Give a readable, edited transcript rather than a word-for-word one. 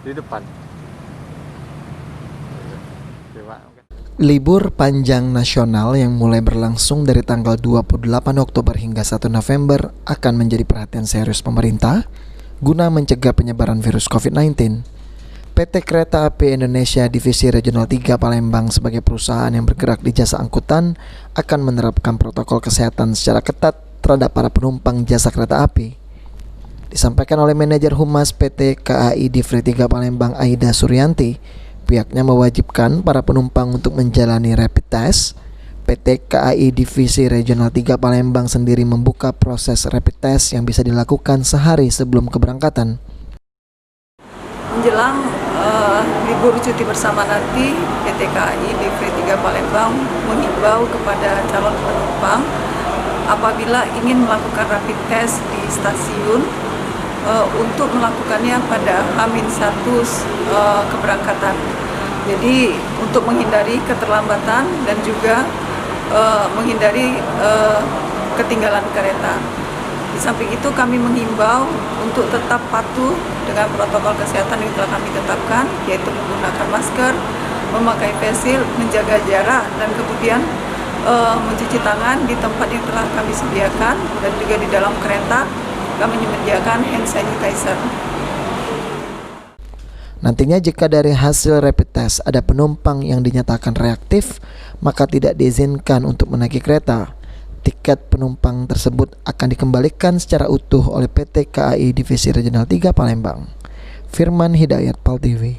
di depan. Coba. Libur panjang nasional yang mulai berlangsung dari tanggal 28 Oktober hingga 1 November akan menjadi perhatian serius pemerintah guna mencegah penyebaran virus COVID-19. PT Kereta Api Indonesia Divisi Regional 3 Palembang sebagai perusahaan yang bergerak di jasa angkutan akan menerapkan protokol kesehatan secara ketat terhadap para penumpang jasa kereta api. Disampaikan oleh manajer Humas PT KAI Divri 3 Palembang Aida Suryanti, pihaknya mewajibkan para penumpang untuk menjalani rapid test. PT KAI Divisi Regional 3 Palembang sendiri membuka proses rapid test yang bisa dilakukan sehari sebelum keberangkatan. Menjelang libur cuti bersama nanti, PT KAI Divri 3 Palembang menghimbau kepada calon penumpang apabila ingin melakukan rapid test di stasiun untuk melakukannya pada H-1 keberangkatan. Jadi untuk menghindari keterlambatan dan juga menghindari ketinggalan kereta. Di samping itu kami menghimbau untuk tetap patuh dengan protokol kesehatan yang telah kami tetapkan, yaitu menggunakan masker, memakai face shield, menjaga jarak, dan kemudian mencuci tangan di tempat yang telah kami sediakan, dan juga di dalam kereta kami menyediakan hand sanitizer. Nantinya jika dari hasil rapid test ada penumpang yang dinyatakan reaktif, maka tidak diizinkan untuk menaiki kereta. Tiket penumpang tersebut akan dikembalikan secara utuh oleh PT KAI Divisi Regional 3 Palembang. Firman Hidayat, PAL TV.